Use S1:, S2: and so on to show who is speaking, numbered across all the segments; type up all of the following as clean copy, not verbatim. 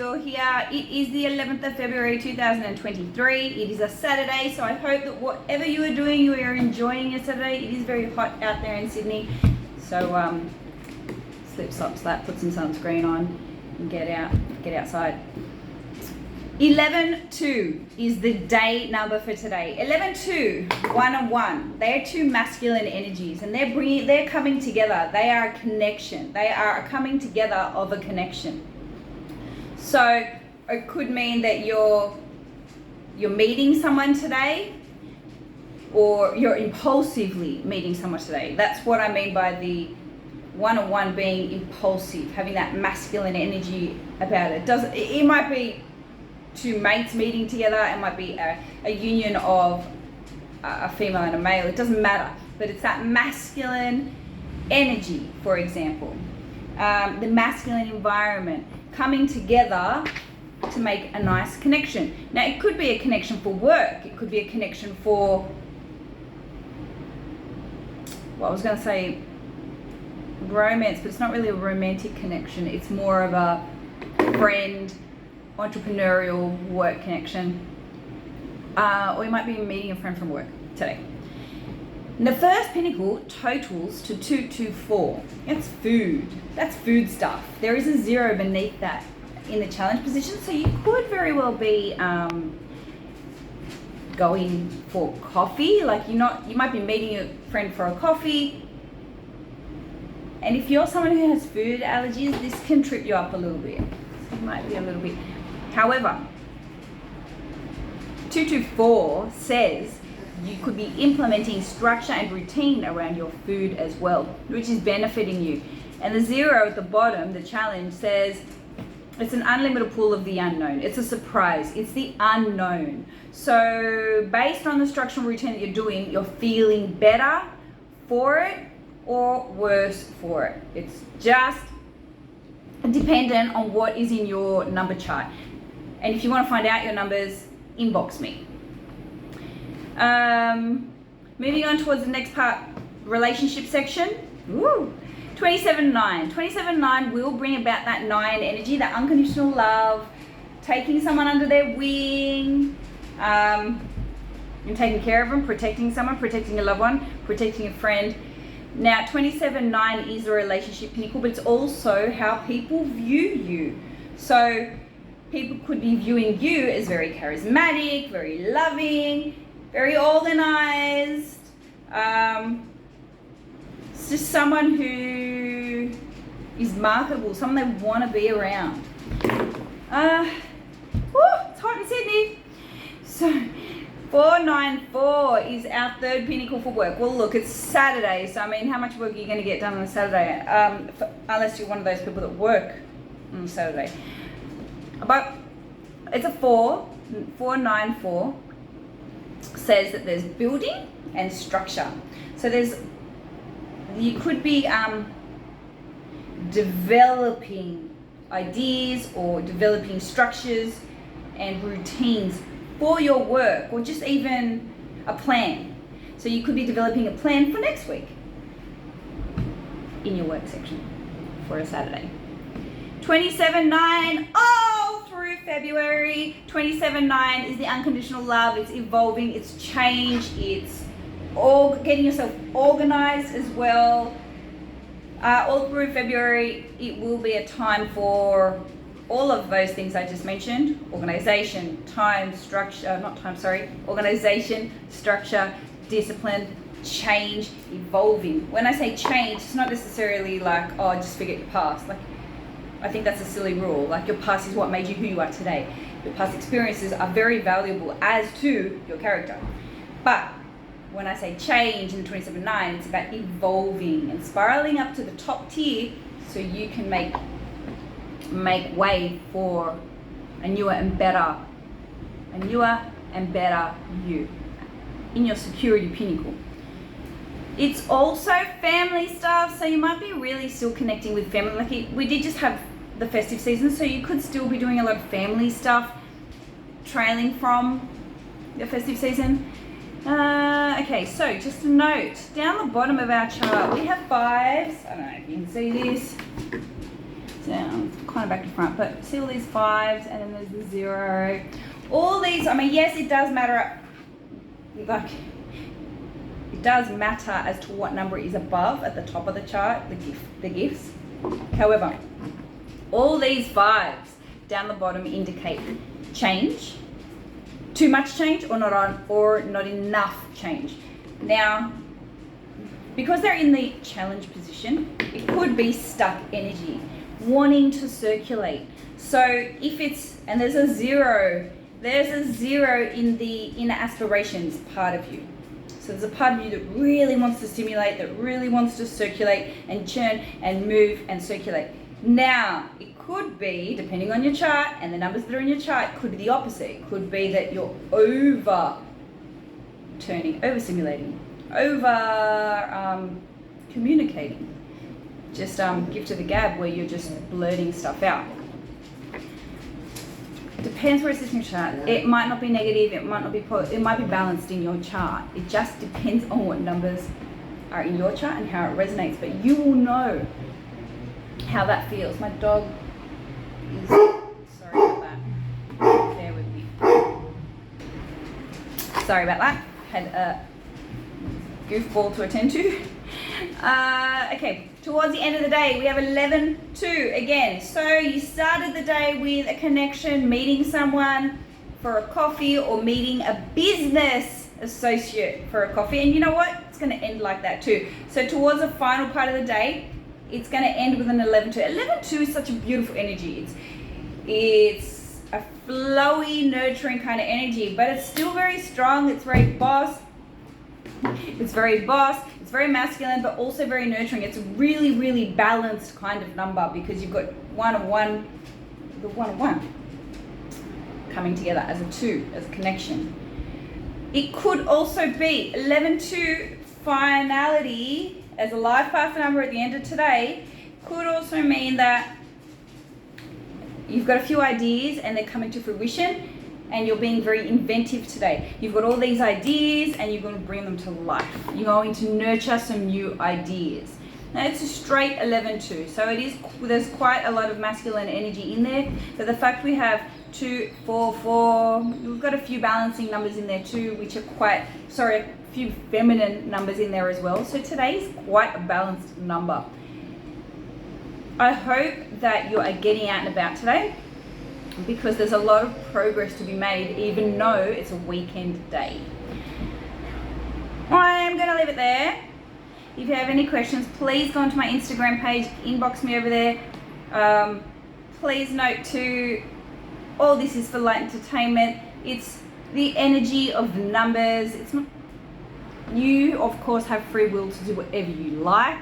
S1: you're here. It is the 11th of February 2023. It is a Saturday, so I hope that whatever you are doing, you are enjoying your Saturday. It is very hot out there in Sydney, so slip, slop, slap, put some sunscreen on and get outside. 11-2 is the day number for today. 11-2, 1 and 1. They are two masculine energies, and they're coming together. They are a connection. They are a coming together of a connection. So it could mean that you're meeting someone today, or you're impulsively meeting someone today. That's what I mean by the 1 and 1 being impulsive, having that masculine energy about it. It might be two mates meeting together. It might be a union of a female and a male. It doesn't matter, but it's that masculine energy, for example, the masculine environment coming together to make a nice connection. Now, it could be a connection for work. It could be a connection for, well, I was going to say romance, but it's not really a romantic connection. It's more of a friend, entrepreneurial work connection, or you might be meeting a friend from work today. And the first pinnacle totals to 224. That's food. That's food stuff. There is a 0 beneath that in the challenge position, so you could very well be going for coffee. Like you might be meeting a friend for a coffee. And if you're someone who has food allergies, this can trip you up a little bit. So it might be a little bit. However, 224 says you could be implementing structure and routine around your food as well, which is benefiting you. And the 0 at the bottom, the challenge, says it's an unlimited pool of the unknown. It's a surprise. It's the unknown. So based on the structural routine that you're doing, you're feeling better for it or worse for it. It's just dependent on what is in your number chart. And if you want to find out your numbers, inbox me. Moving on towards the next part, relationship section. 27-9. 27-9 will bring about that 9 energy, that unconditional love, taking someone under their wing, and taking care of them, protecting someone, protecting a loved one, protecting a friend. Now, 27-9 is a relationship pinnacle, but it's also how people view you. So people could be viewing you as very charismatic, very loving, very organized. It's just someone who is marketable, someone they want to be around. It's hot in Sydney. So 494 is our third pinnacle for work. Well, look, it's Saturday, so I mean, how much work are you going to get done on a Saturday? Unless you're one of those people that work on a Saturday. But it's a 494 says that there's building and structure. So you could be developing ideas or developing structures and routines for your work, or just even a plan. So you could be developing a plan for next week in your work section for a Saturday. 27-9 all through February. 27-9 is the unconditional love. It's evolving, it's change, it's all getting yourself organized as well. All through February, it will be a time for all of those things I just mentioned: organization, organization, structure, discipline, change, evolving. When I say change, it's not necessarily like, oh, just forget your past. Like, I think that's a silly rule. Like, your past is what made you who you are today. Your past experiences are very valuable as to your character. But when I say change in 27-9, it's about evolving and spiraling up to the top tier so you can make way for a newer and better you in your security pinnacle. It's also family stuff, so you might be really still connecting with family. Like, we did just have the festive season, so you could still be doing a lot of family stuff trailing from the festive season. Okay, so just a note, down the bottom of our chart we have 5s. I don't know if you can see this. So kind of back to front, but see all these 5s, and then there's the 0. All these, I mean, yes, it does matter, like, it does matter as to what number is above at the top of the chart, the gifts. However, all these 5s down the bottom indicate change, too much change, or not enough change. Now, because they're in the challenge position, it could be stuck energy, wanting to circulate. So if it's, and there's a 0 in the inner aspirations part of you. So there's a part of you that really wants to stimulate, that really wants to circulate and churn and move and circulate. Now, it could be, depending on your chart and the numbers that are in your chart, could be the opposite. It could be that you're over-stimulating, communicating. Just give to the gab, where you're just blurting stuff out. Depends where it sits in your chart. It might not be negative, it might not be positive, it might be balanced in your chart. It just depends on what numbers are in your chart and how it resonates. But you will know how that feels. My dog is, sorry about that. Bear with me. Sorry about that. Had a goofball to attend to. Okay, towards the end of the day, we have 11-2 again. So you started the day with a connection, meeting someone for a coffee, or meeting a business associate for a coffee. And you know what? It's going to end like that too. So towards the final part of the day, it's going to end with an 11-2. 11-2 is such a beautiful energy. It's a flowy, nurturing kind of energy, but it's still very strong. It's very boss. It's very masculine, but also very nurturing. It's a really, really balanced kind of number, because you've got the 1 and 1 coming together as a 2, as a connection. It could also be 11-2 finality as a life path number at the end of today. Could also mean that you've got a few ideas and they're coming to fruition, and you're being very inventive today. You've got all these ideas and you're going to bring them to life. You're going to nurture some new ideas. Now, it's a straight 11-2, so there's quite a lot of masculine energy in there, but the fact we have 2, 4, 4, we've got a few balancing numbers in there too, which are a few feminine numbers in there as well. So today's quite a balanced number. I hope that you are getting out and about today, because there's a lot of progress to be made, even though it's a weekend day. I'm going to leave it there. If you have any questions, please go onto my Instagram page, inbox me over there. Please note too, all this is for light entertainment. It's the energy of the numbers. It's not, you of course have free will to do whatever you like.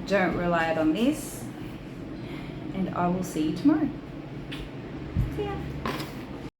S1: Don't rely on this. And I will see you tomorrow. See ya.